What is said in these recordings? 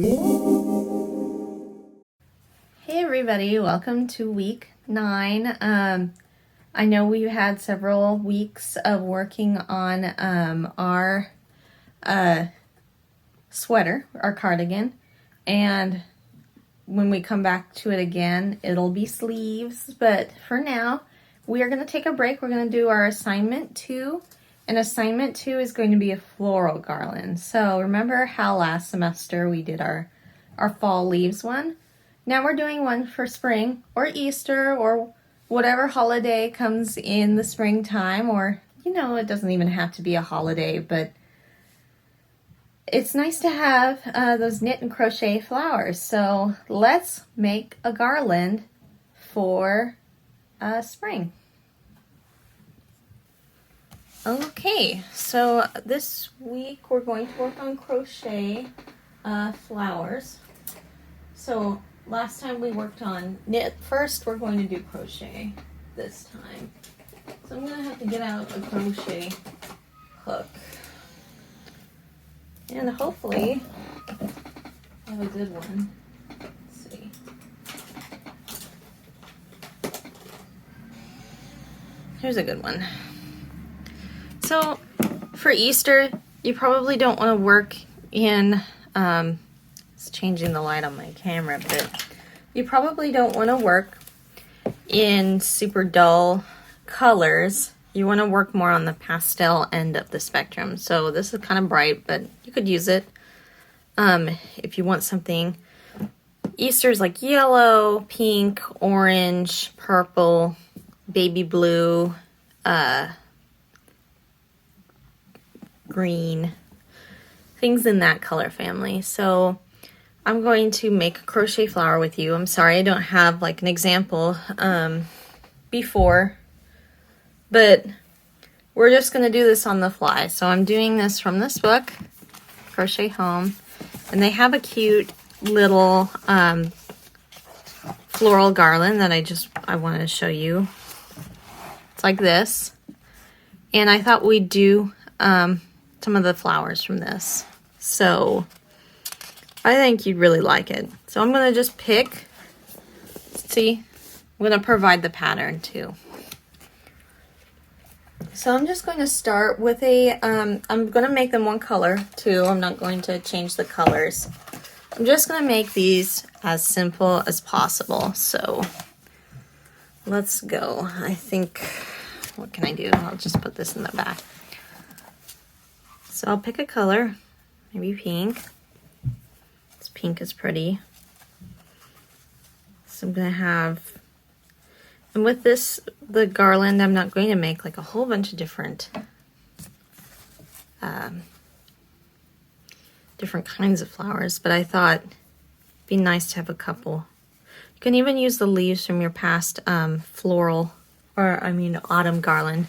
Hey everybody, welcome to week 9. I know we had several weeks of working on our sweater, our cardigan, and when we come back to it again, it'll be sleeves, but for now, we are going to take a break. We're going to do our assignment 2, and assignment 2 is going to be a floral garland. So remember how last semester we did our fall leaves one? Now we're doing one for spring or Easter or whatever holiday comes in the springtime, or, you know, it doesn't even have to be a holiday, but it's nice to have those knit and crochet flowers. So let's make a garland for spring. Okay, so this week we're going to work on crochet flowers. So last time we worked on knit first, we're going to do crochet this time. So I'm going to have to get out a crochet hook. And hopefully I have a good one. Let's see. Here's a good one. So for Easter, you probably don't want to work in, it's changing the light on my camera, but you probably don't want to work in super dull colors. You want to work more on the pastel end of the spectrum. So this is kind of bright, but you could use it if you want something. Easter's like yellow, pink, orange, purple, baby blue, green, things in that color family. So I'm going to make a crochet flower with you. I'm sorry I don't have like an example before, but we're just going to do this on the fly. So I'm doing this from this book, Crochet Home, and they have a cute little floral garland that I wanted to show you. It's like this, and I thought we'd do some of the flowers from this. So I think you'd really like it. So I'm going to just pick, see, I'm going to provide the pattern too. So I'm just going to start with a, I'm going to make them one color too. I'm not going to change the colors. I'm just going to make these as simple as possible. So let's go. I think, what can I do? I'll just put this in the back. So I'll pick a color, maybe pink. This pink is pretty. So I'm going to have, and with this, the garland, I'm not going to make like a whole bunch of different kinds of flowers, but I thought it'd be nice to have a couple. You can even use the leaves from your past autumn garland.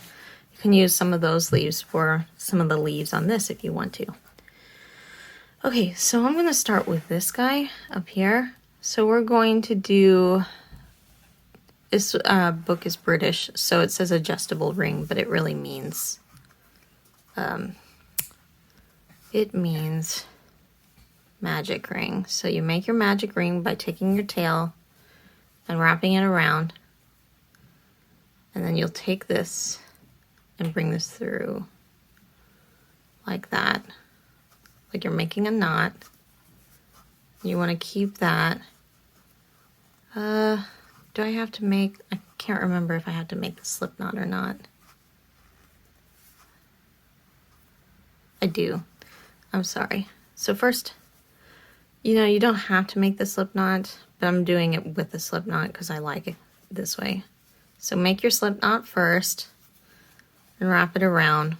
You can use some of those leaves for some of the leaves on this if you want to. Okay, so I'm going to start with this guy up here. So we're going to do, this book is British, so it says adjustable ring, but it really means, magic ring. So you make your magic ring by taking your tail and wrapping it around, and then you'll take this and bring this through like that, like you're making a knot. You want to keep that. Do I have to make, I can't remember if I have to make the slip knot or not. I do. I'm sorry. So first, you know, you don't have to make the slip knot, but I'm doing it with the slip knot because I like it this way. So make your slip knot first and wrap it around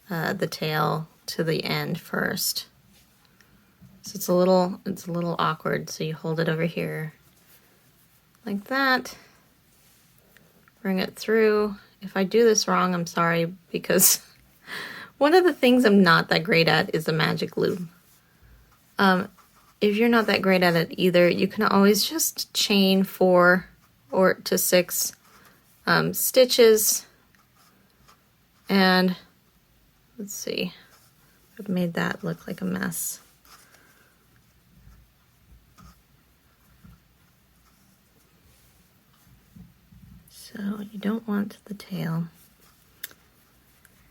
the tail to the end first. So it's a little awkward. So you hold it over here like that. Bring it through. If I do this wrong, I'm sorry, because one of the things I'm not that great at is the magic loop. If you're not that great at it either, you can always just chain 4 to 6 stitches, and let's see, I've made that look like a mess. So you don't want the tail.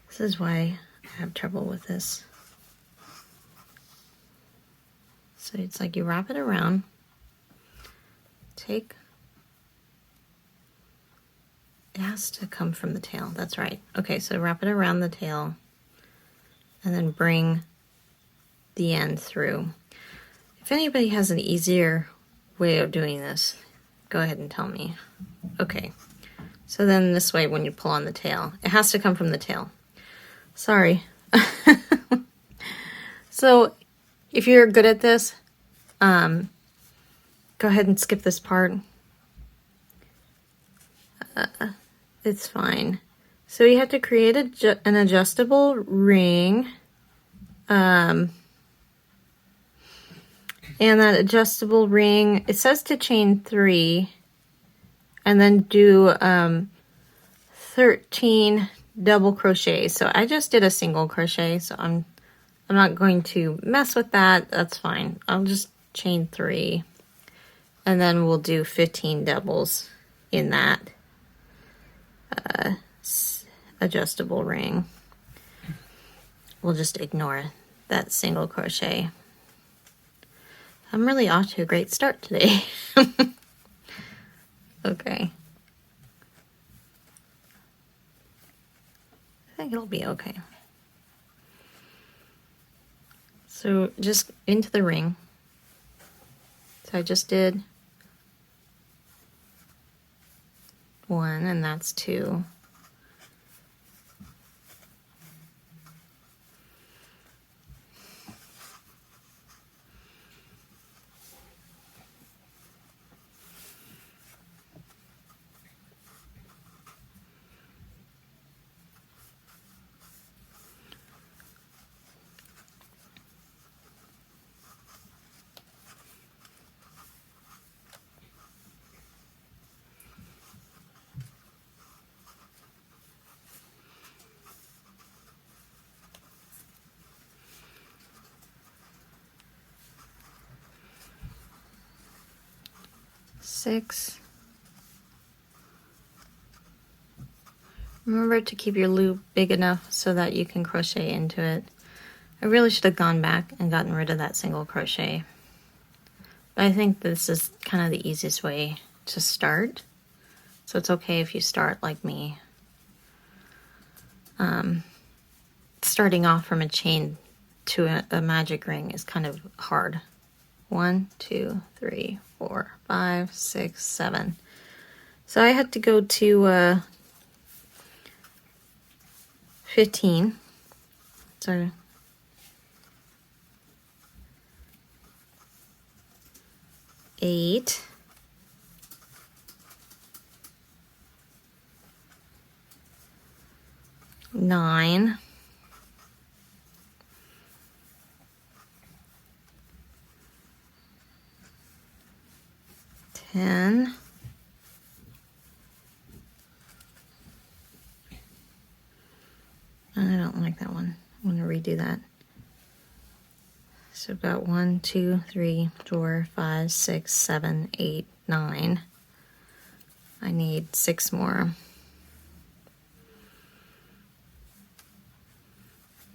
This is why I have trouble with this. So it's like you wrap it around, it has to come from the tail, that's right. Okay, so wrap it around the tail and then bring the end through. If anybody has an easier way of doing this, go ahead and tell me. Okay, so then this way when you pull on the tail, it has to come from the tail. Sorry. So if you're good at this, go ahead and skip this part. It's fine. So you have to create an adjustable ring. And that adjustable ring, it says to chain 3 and then do 13 double crochets. So I just did a single crochet, so I'm not going to mess with that. That's fine. I'll just chain 3 and then we'll do 15 doubles in that adjustable ring. We'll just ignore that single crochet. I'm really off to a great start today. Okay. I think it'll be okay. So just into the ring. So I just did 1 and that's 2. Six. Remember to keep your loop big enough so that you can crochet into it. I really should have gone back and gotten rid of that single crochet. But I think this is kind of the easiest way to start. So it's okay if you start like me. Starting off from a chain to a magic ring is kind of hard. 1, 2, 3, 4, 5, 6, 7. So I had to go to 15. So 8. 9. 10. I don't like that one. I'm going to redo that. So about 1, 2, 3, 4, 5, 6, 7, 8, 9. I need 6 more.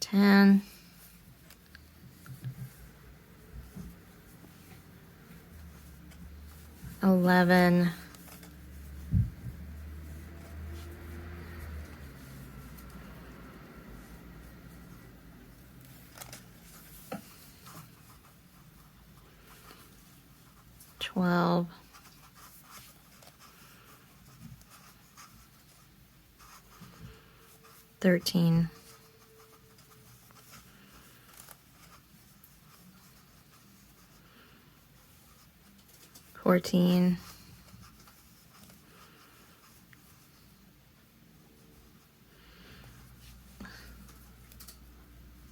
10. 11. 12. 13. 14.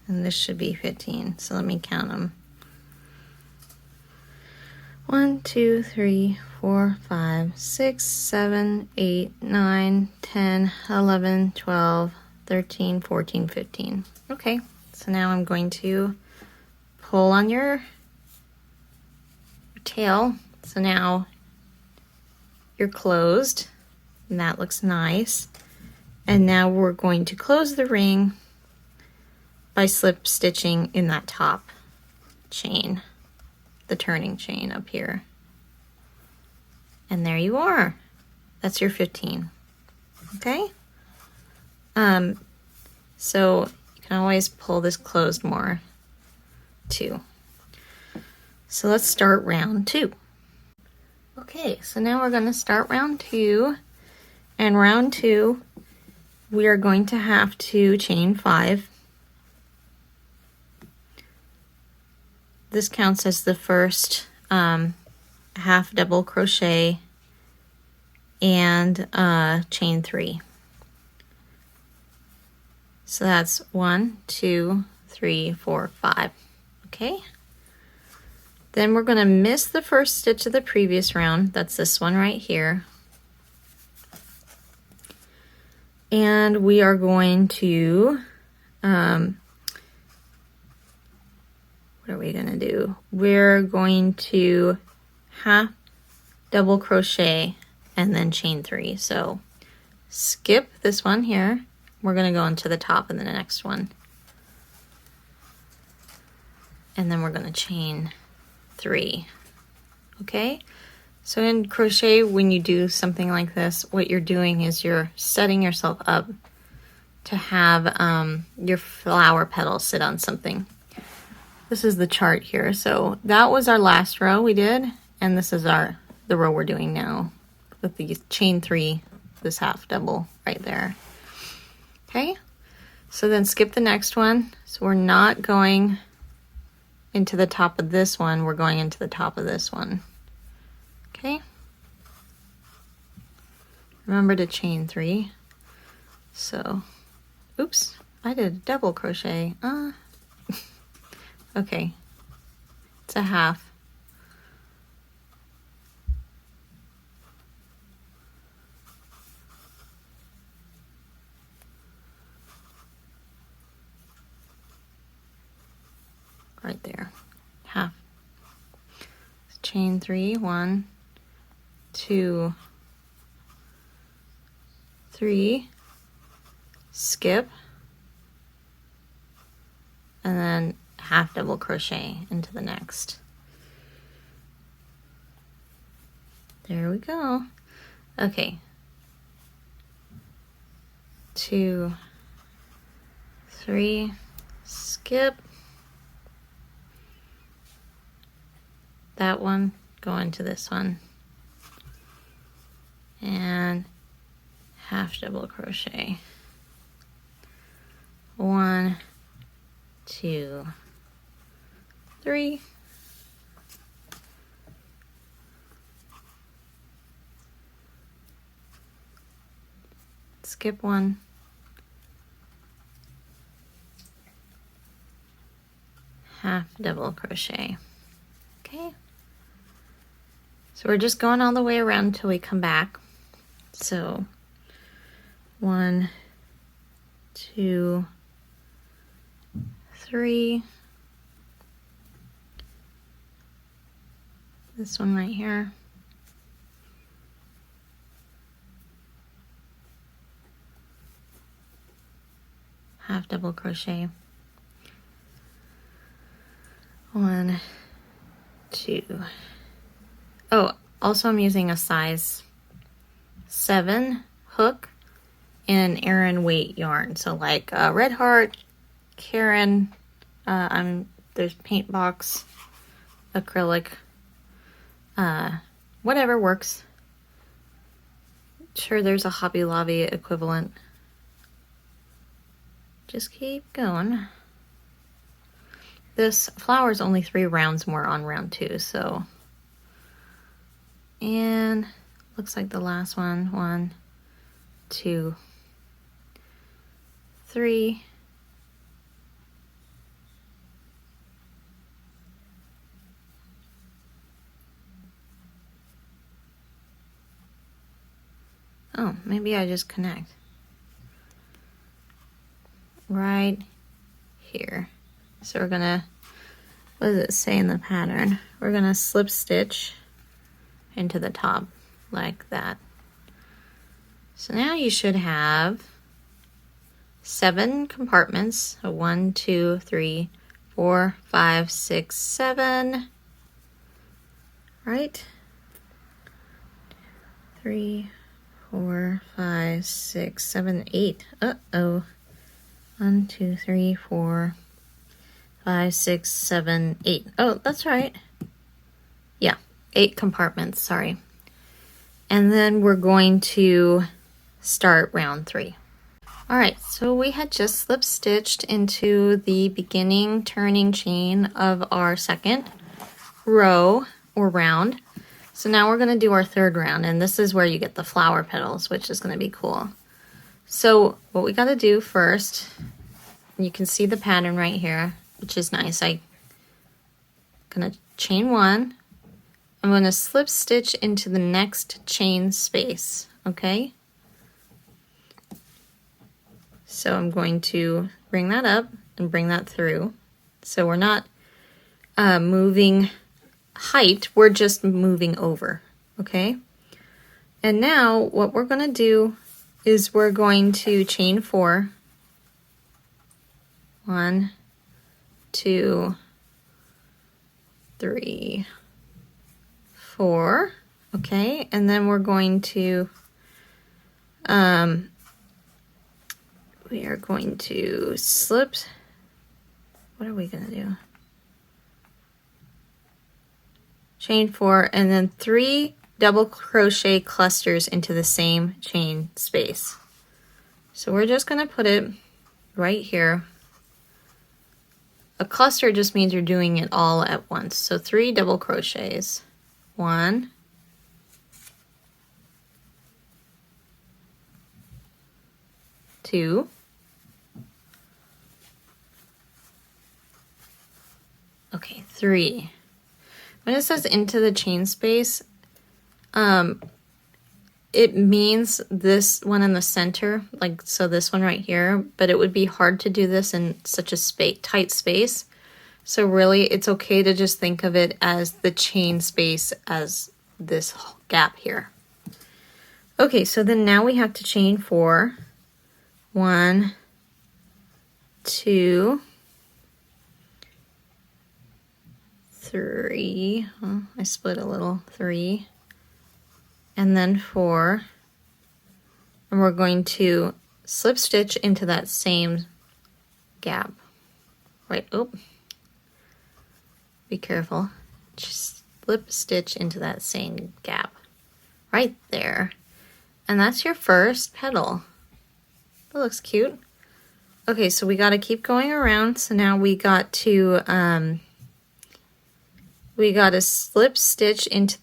'And this should be 15. So let me count them. 1, 2, 3, 4, 5, 6, 7, 8, 9, 10, 11, 12, 13, 14, 15. Okay, so now I'm going to pull on your tail. So now you're closed. and that looks nice. And now we're going to close the ring by slip stitching in that top chain, the turning chain up here. And there you are. That's your 15. Okay? So you can always pull this closed more too. So let's start round 2. Okay, so now we're going to start round 2. And round 2, we are going to have to chain 5. This counts as the first half double crochet and chain 3. So that's 1, 2, 3, 4, 5. Okay. Then we're going to miss the first stitch of the previous round. That's this one right here. And we are going to, what are we going to do? We're going to half double crochet and then chain 3. So skip this one here. We're going to go into the top of the next one. And then we're going to chain 3. Okay? So in crochet, when you do something like this, what you're doing is you're setting yourself up to have your flower petals sit on something. This is the chart here. So that was our last row we did, and this is the row we're doing now with the chain 3, this half double right there. Okay, so then skip the next one. So we're not going into the top of this one, we're going into the top of this one. Okay, remember to chain 3. So, oops, I did a double crochet. Okay, it's a half. Right there, half. Chain 3, 1, 2, 3, skip, and then half double crochet into the next. There we go. Okay, 2, 3, skip. That one, go into this one, and half double crochet. 1, 2, 3. Skip one. Half double crochet. Okay. So we're just going all the way around until we come back. So 1, 2, 3. This one right here. Half double crochet. 1, 2. Oh, also I'm using a size 7 hook in Aran weight yarn. So like Red Heart, Karen, there's paint box, acrylic, whatever works. Sure, there's a Hobby Lobby equivalent. Just keep going. This flower is only 3 rounds more on round 2, so. And looks like the last one. 1, 2, 3. Oh, maybe I just connect. Right here. So we're gonna, what does it say in the pattern? We're gonna slip stitch into the top like that. So now you should have 7 compartments. So 1, 2, 3, 4, 5, 6, 7. Right? 3, 4, 5, 6, 7, 8. Uh-oh. 1, 2, 3, 4, 5, 6, 7, 8. Oh, that's right. Yeah, 8 compartments, sorry. And then we're going to start round 3. All right, so we had just slip stitched into the beginning turning chain of our second row or round. So now we're gonna do our 3rd round, and this is where you get the flower petals, which is gonna be cool. So what we gotta do first, you can see the pattern right here, which is nice. I'm gonna chain 1. I'm gonna slip stitch into the next chain space, okay? So I'm going to bring that up and bring that through. So we're not moving height, we're just moving over, okay? And now what we're gonna do is we're going to chain 4. 1, 2, 3, 4, okay? And then we're going to, we are going to slip, what are we gonna do? Chain 4, and then 3 double crochet clusters into the same chain space. So we're just gonna put it right here. A cluster just means you're doing it all at once. So 3 double crochets. 1, 2, okay, 3. When it says into the chain space, it means this one in the center, like so this one right here, but it would be hard to do this in such a tight space. So really it's okay to just think of it as the chain space as this gap here. Okay, so then now we have to chain 4. 1, 2, 3, oh, I split a little, 3, and then 4, and we're going to slip stitch into that same gap. Right, oh, be careful, just slip stitch into that same gap, right there. And that's your first petal. That looks cute. Okay, so we got to keep going around. So now we got to slip stitch into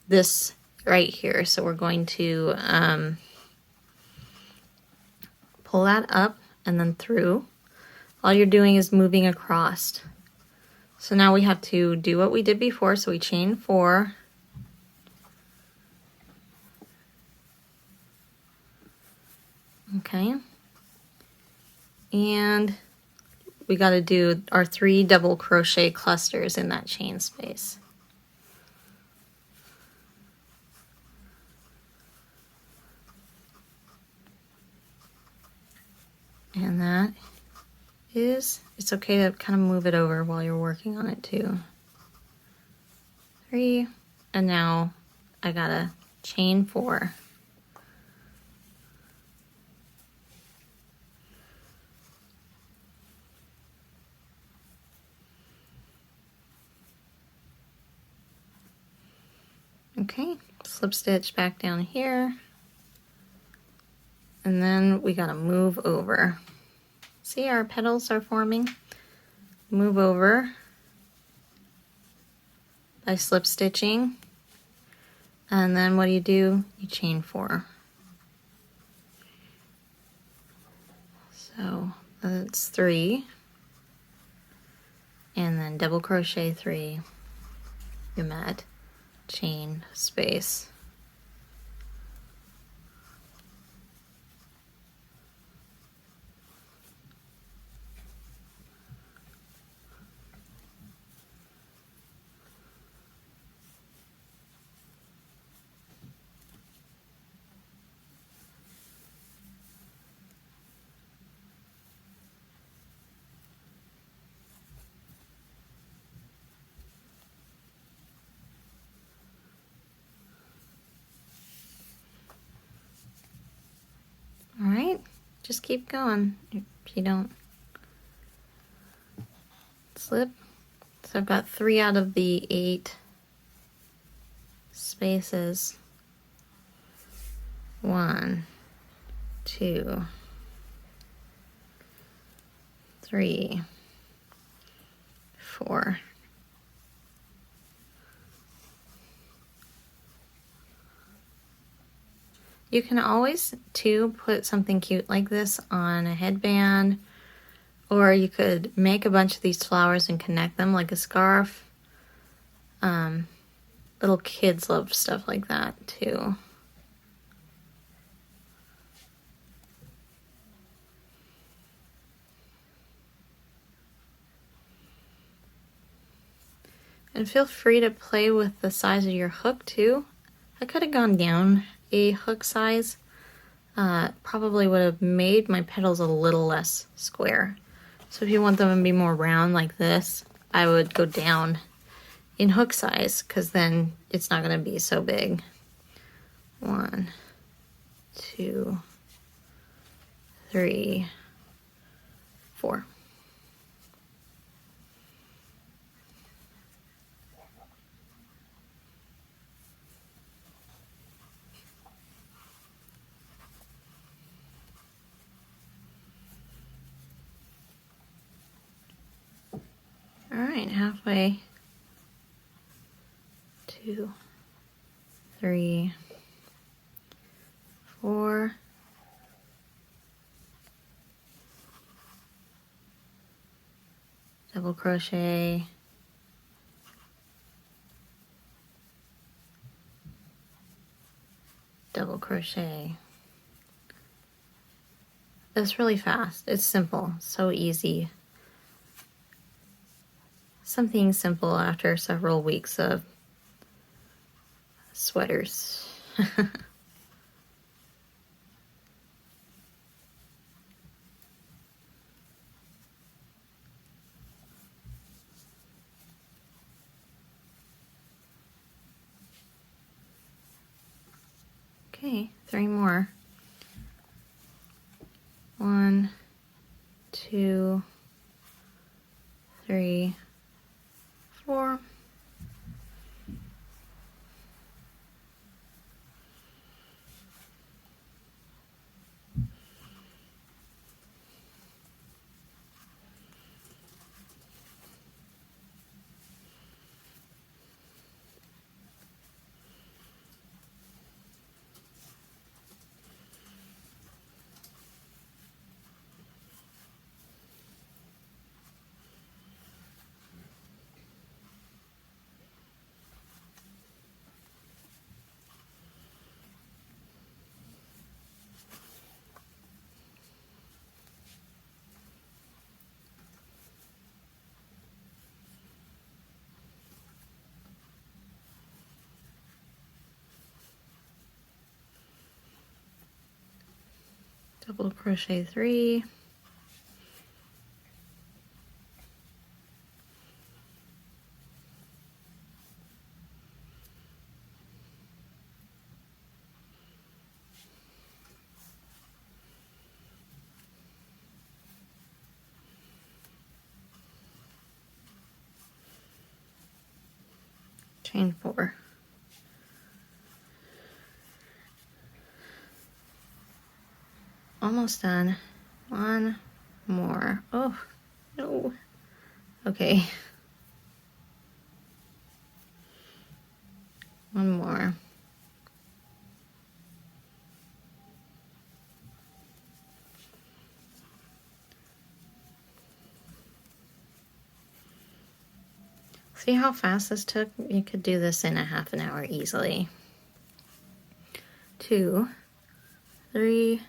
this right here. So we're going to pull that up and then through. All you're doing is moving across. So now we have to do what we did before. So we chain 4. Okay. And we got to do our 3 double crochet clusters in that chain space. And that is, it's okay to kind of move it over while you're working on it too. 3, and now I gotta chain 4. Okay, slip stitch back down here. And then we gotta move over. See, our petals are forming. Move over by slip stitching. And then what do? You chain 4. So that's 3. And then double crochet 3. You're at chain space. just keep going if you don't slip. So I've got 3 out of the 8 spaces. 1, 2, 3, 4. You can always, too, put something cute like this on a headband, or you could make a bunch of these flowers and connect them like a scarf. Little kids love stuff like that, too. And feel free to play with the size of your hook, too. I could have gone down a hook size. Probably would have made my petals a little less square. So if you want them to be more round like this, I would go down in hook size, because then it's not going to be so big. 1, 2, 3, 4. All right, halfway. 2, 3, 4. Double crochet. Double crochet. It's really fast. It's simple. So easy. Something simple after several weeks of sweaters. Okay, 3 more. 1, 2, 3, 4. Double crochet 3. Chain 4. Almost done. 1 more. Oh, no. Okay. 1 more. See how fast this took? You could do this in a half an hour easily. 2, 3,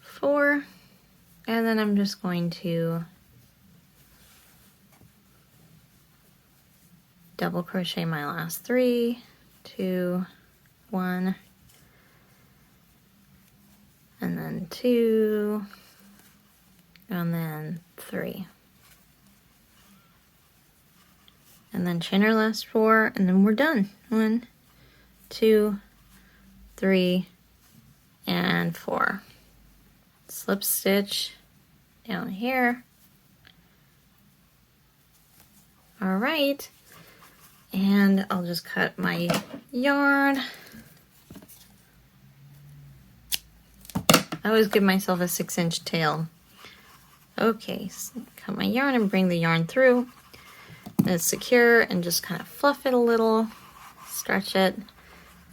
4, and then I'm just going to double crochet my last 3, 2, 1, and then 2, and then 3. And then chain our last 4, and then we're done. 1, 2, 3, and 4. Slip stitch down here. All right, and I'll just cut my yarn. I always give myself a 6-inch tail. Okay, so cut my yarn and bring the yarn through. And it's secure, and just kind of fluff it a little, stretch it.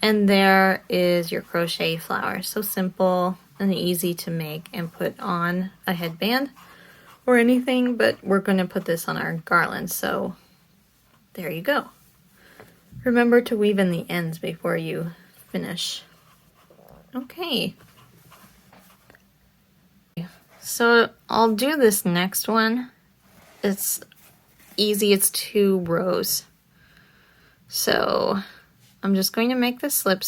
And there is your crochet flower. So simple and easy to make and put on a headband or anything, but we're going to put this on our garland. So there you go. Remember to weave in the ends before you finish. Okay. So I'll do this next one. It's easy, it's 2 rows. So I'm just going to make the slip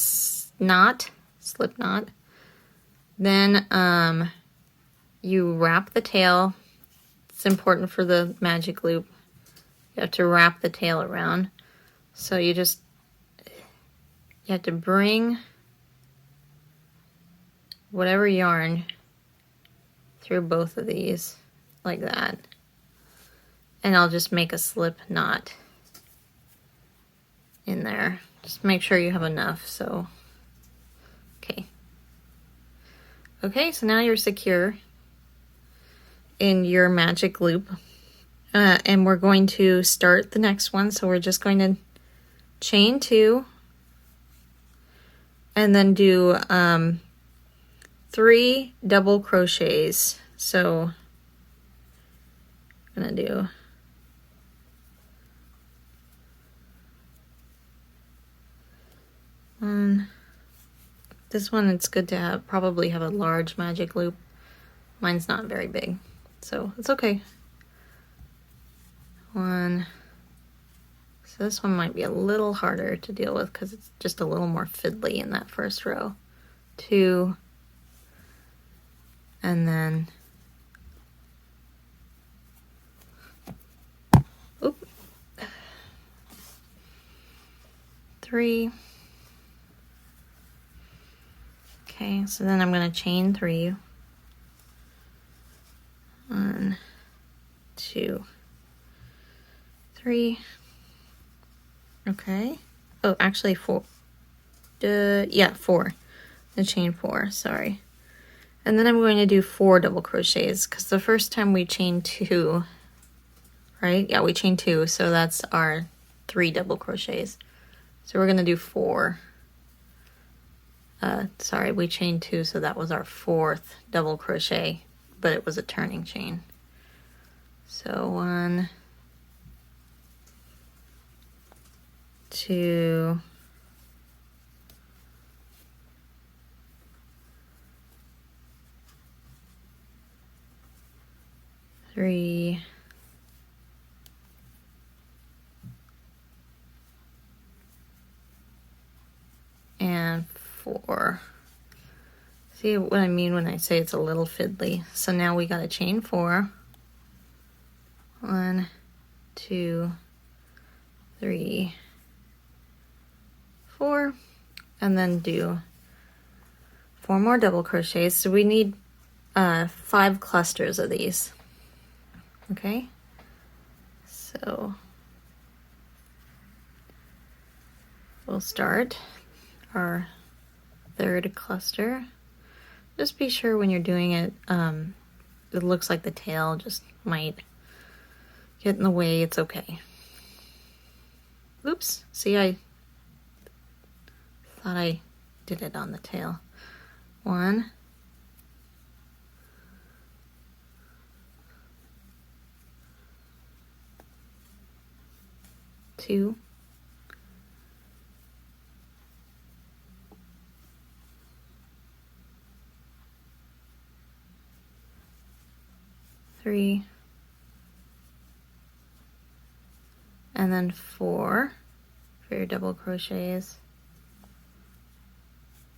knot. Then you wrap the tail. It's important for the magic loop. You have to wrap the tail around. So you have to bring whatever yarn through both of these like that. And I'll just make a slip knot in there. Just make sure you have enough, so, okay. Okay, so now you're secure in your magic loop. And we're going to start the next one, so we're just going to chain 2 and then do 3 double crochets. So I'm gonna do this one. It's good to have, probably have a large magic loop. Mine's not very big, so it's okay. 1. So this one might be a little harder to deal with because it's just a little more fiddly in that first row. 2, and then oop, 3. Okay, so then I'm going to chain 3. 1, 2, 3. Okay. Oh, actually 4. Yeah, 4. The chain 4, sorry. And then I'm going to do 4 double crochets because the first time we chained 2, right? Yeah, we chained 2, so that's our 3 double crochets. So we're going to do 4. Sorry, we chained 2, so that was our 4th double crochet, but it was a turning chain. So 1, 2, 3, and 4. See what I mean when I say it's a little fiddly? So now we got to chain 4. 1, 2, 3, 4, and then do 4 more double crochets. So we need 5 clusters of these. Okay, so we'll start our 3rd cluster. Just be sure when you're doing it, it looks like the tail just might get in the way. It's okay. Oops, see, I thought I did it on the tail. 1, 2, 3, and then 4 for your double crochets.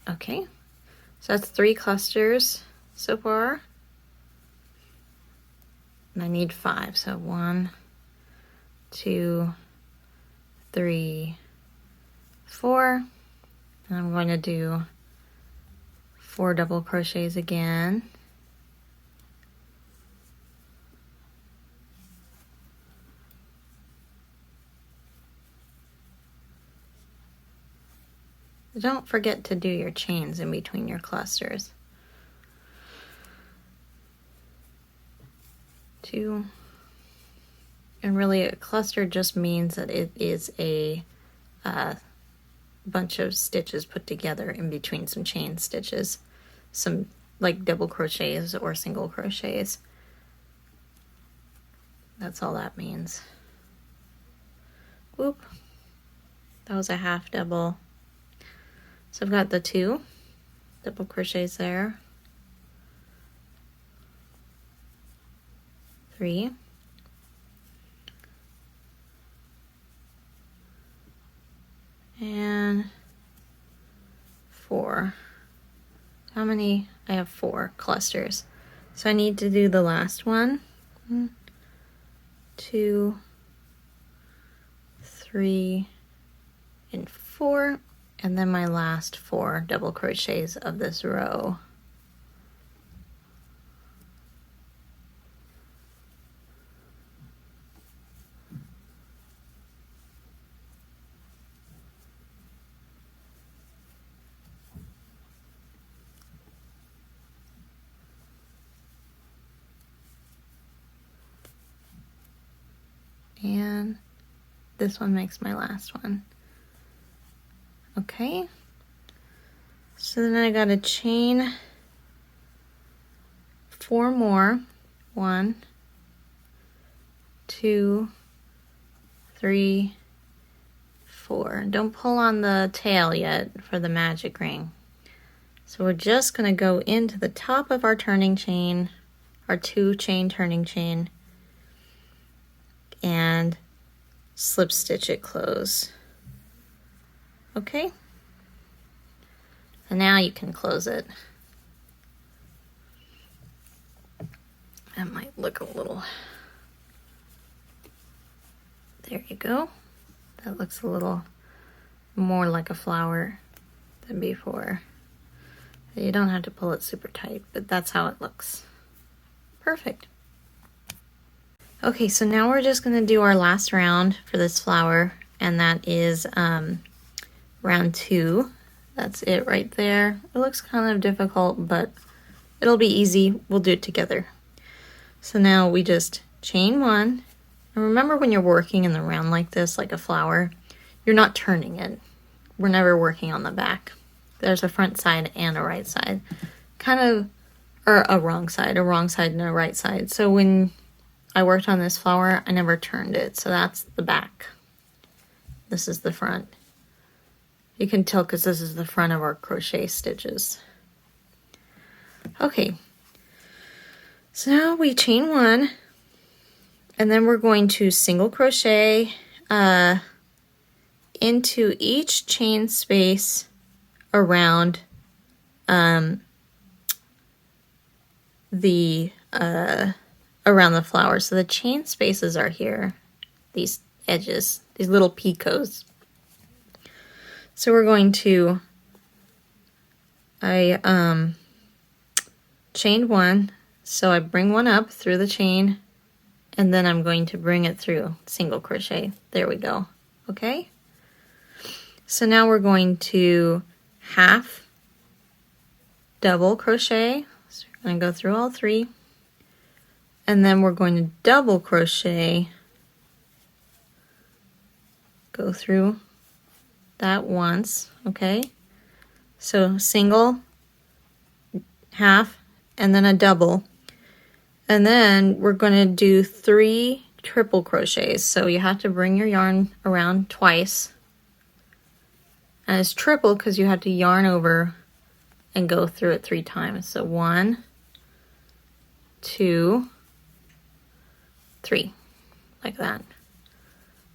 Okay, so that's 3 clusters so far, and I need 5. So 1, 2, 3, 4, and I'm going to do 4 double crochets again. Don't forget to do your chains in between your clusters. 2. And really a cluster just means that it is a bunch of stitches put together in between some chain stitches, some like double crochets or single crochets. That's all that means. Whoop. That was a half double. So I've got the 2 double crochets there. 3. And 4. How many? I have 4 clusters. So I need to do the last one. 1, 2, 3, and 4. And then my last 4 double crochets of this row. And this one makes my last one. Okay, so then I got to chain 4 more. 1, 2, 3, 4. Don't pull on the tail yet for the magic ring. So we're just going to go into the top of our turning chain, our 2 chain turning chain, and slip stitch it close. Okay, and now you can close it. That might look a little, there you go. That looks a little more like a flower than before. You don't have to pull it super tight, but that's how it looks. Perfect. Okay, so now we're just going to do our last round for this flower, and that is round 2. That's it right there. It looks kind of difficult, but it'll be easy. We'll do it together. So now we just chain 1. And remember, when you're working in the round like this, like a flower, you're not turning it. We're never working on the back. There's a front side and a right side. Kind of, or a wrong side and a right side. So when I worked on this flower, I never turned it. So that's the back. This is the front. You can tell because this is the front of our crochet stitches. Okay, so now we chain 1, and then we're going to single crochet into each chain space around around the flower. So the chain spaces are here, these edges, these little picots. So we're going to, I chained 1, so I bring 1 up through the chain, and then I'm going to bring it through single crochet. There we go. Okay, so now we're going to half double crochet. So we're going to go through all 3, and then we're going to double crochet, go through that once. Okay, so single, half, and then a double, and then we're going to do 3 triple crochets. So you have to bring your yarn around twice, and it's triple because you have to yarn over and go through it 3 times. So 1, 2, 3, like that.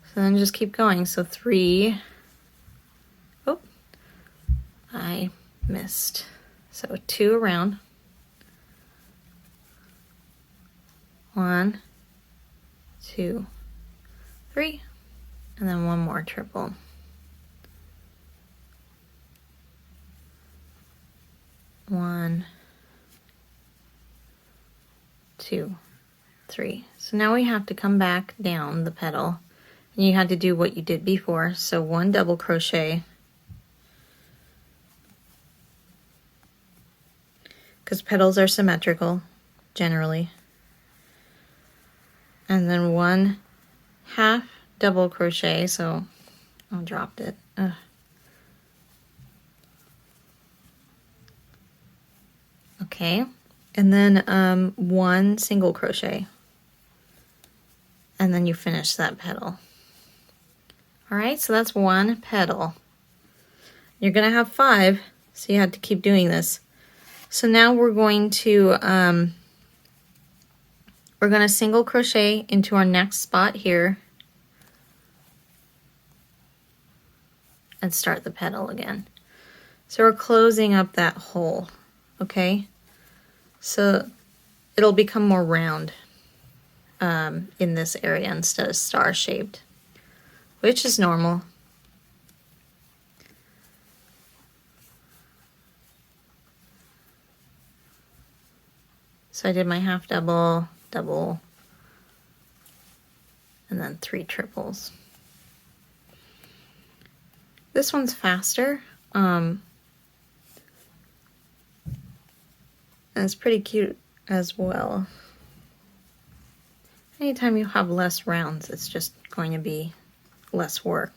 So then just keep going. So 3, oh, I missed. So 2 around, 1, 2, 3, and then 1 more triple. 1, 2, 3. So now we have to come back down the petal, and you had to do what you did before. So 1 double crochet, because petals are symmetrical generally, and then 1 half double crochet. So I dropped it. Ugh. Okay, and then 1 single crochet, and then you finish that petal. All right, so that's 1 petal. You're gonna have 5, so you have to keep doing this. So now we're going to single crochet into our next spot here and start the petal again. So we're closing up that hole, okay? So it'll become more round in this area instead of star-shaped, which is normal. So I did my half double, double, and then 3 triples. This one's faster. And it's pretty cute as well. Anytime you have less rounds, it's just going to be less work.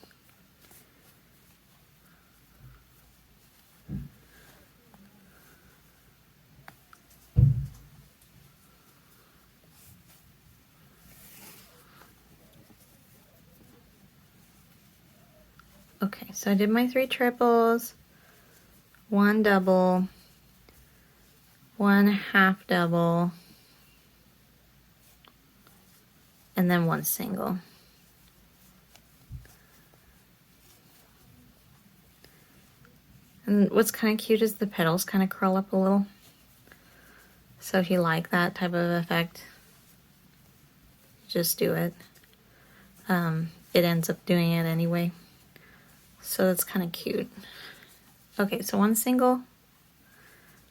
Okay, so I did my 3 triples, 1 double, 1 half double, and then 1 single. And what's kind of cute is the petals kind of curl up a little. So if you like that type of effect, just do it. It ends up doing it anyway. So that's kind of cute. Okay, so 1 single.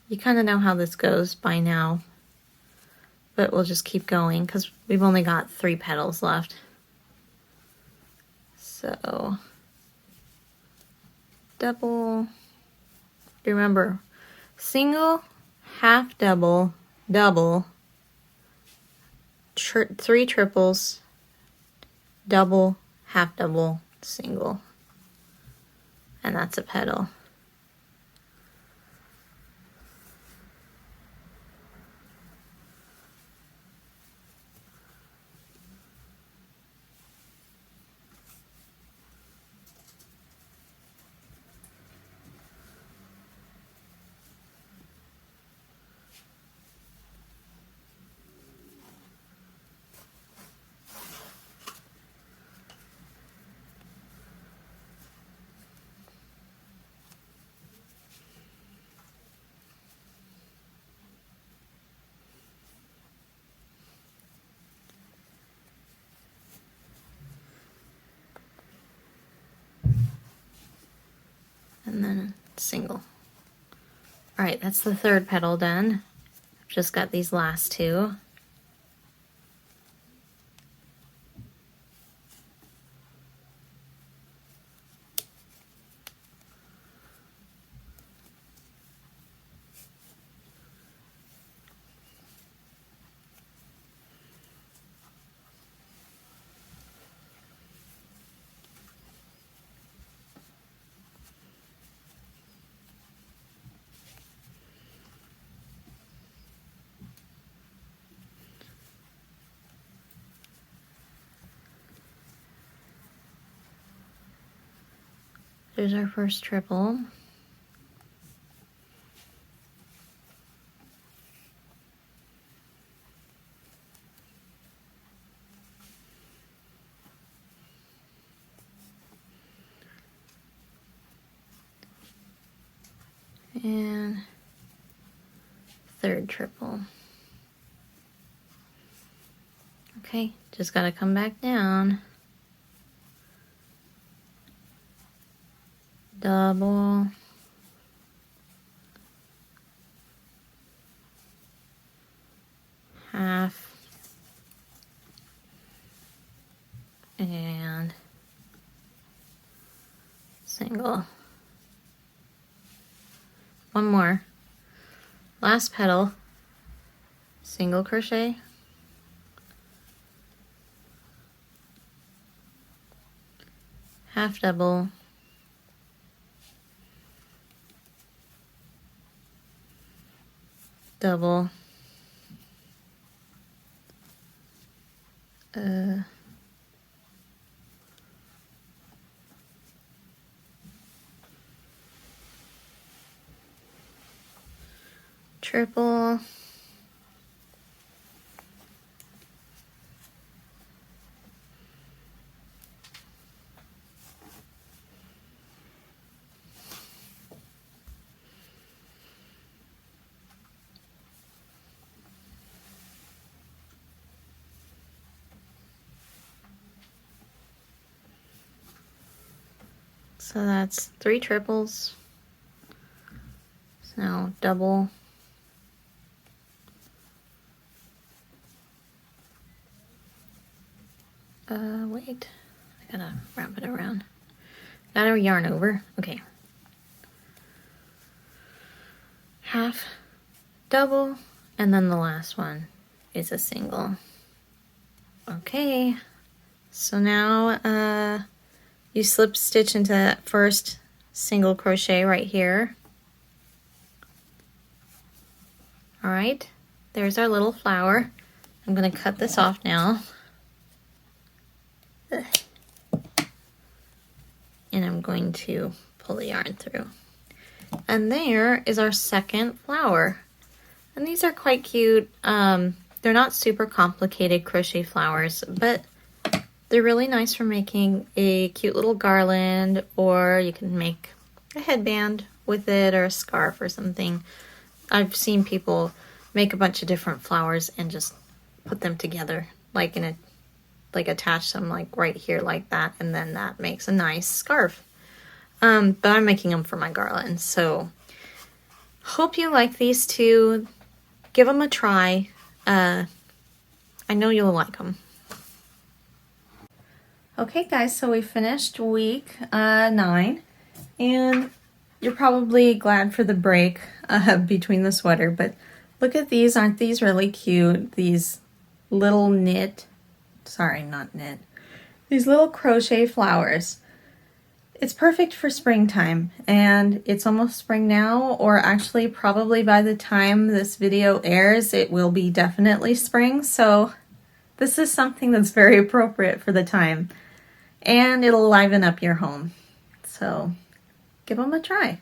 You kind of know how this goes by now, but we'll just keep going because we've only got 3 petals left. So double, remember, single, half double, double, 3 triples, double, half double, single, and that's a petal. And then single. All right, that's the 3rd petal done. I've just got these last 2. There's our first triple. And 3rd triple. Okay, just gotta come back down. Double, and single. One more. Last petal, single crochet, half double, double, triple, so that's 3 triples. So now double, wait, I gotta wrap it around. Gotta yarn over, okay. Half, double, and then the last one is a single. Okay, so now you slip stitch into that first single crochet right here. All right, there's our little flower. I'm gonna cut this off now. And I'm going to pull the yarn through. And there is our second flower. And these are quite cute. They're not super complicated crochet flowers, but they're really nice for making a cute little garland, or you can make a headband with it or a scarf or something. I've seen people make a bunch of different flowers and just put them together, like in a, like attach them like right here like that, and then that makes a nice scarf. But I'm making them for my garland, so hope you like these two. Give them a try. I know you'll like them. Okay guys, so we finished week 9, and you're probably glad for the break between the sweater, but look at these. Aren't these really cute? These little these little crochet flowers. It's perfect for springtime, and it's almost spring now, or actually probably by the time this video airs, it will be definitely spring. So this is something that's very appropriate for the time, and it'll liven up your home. So give them a try.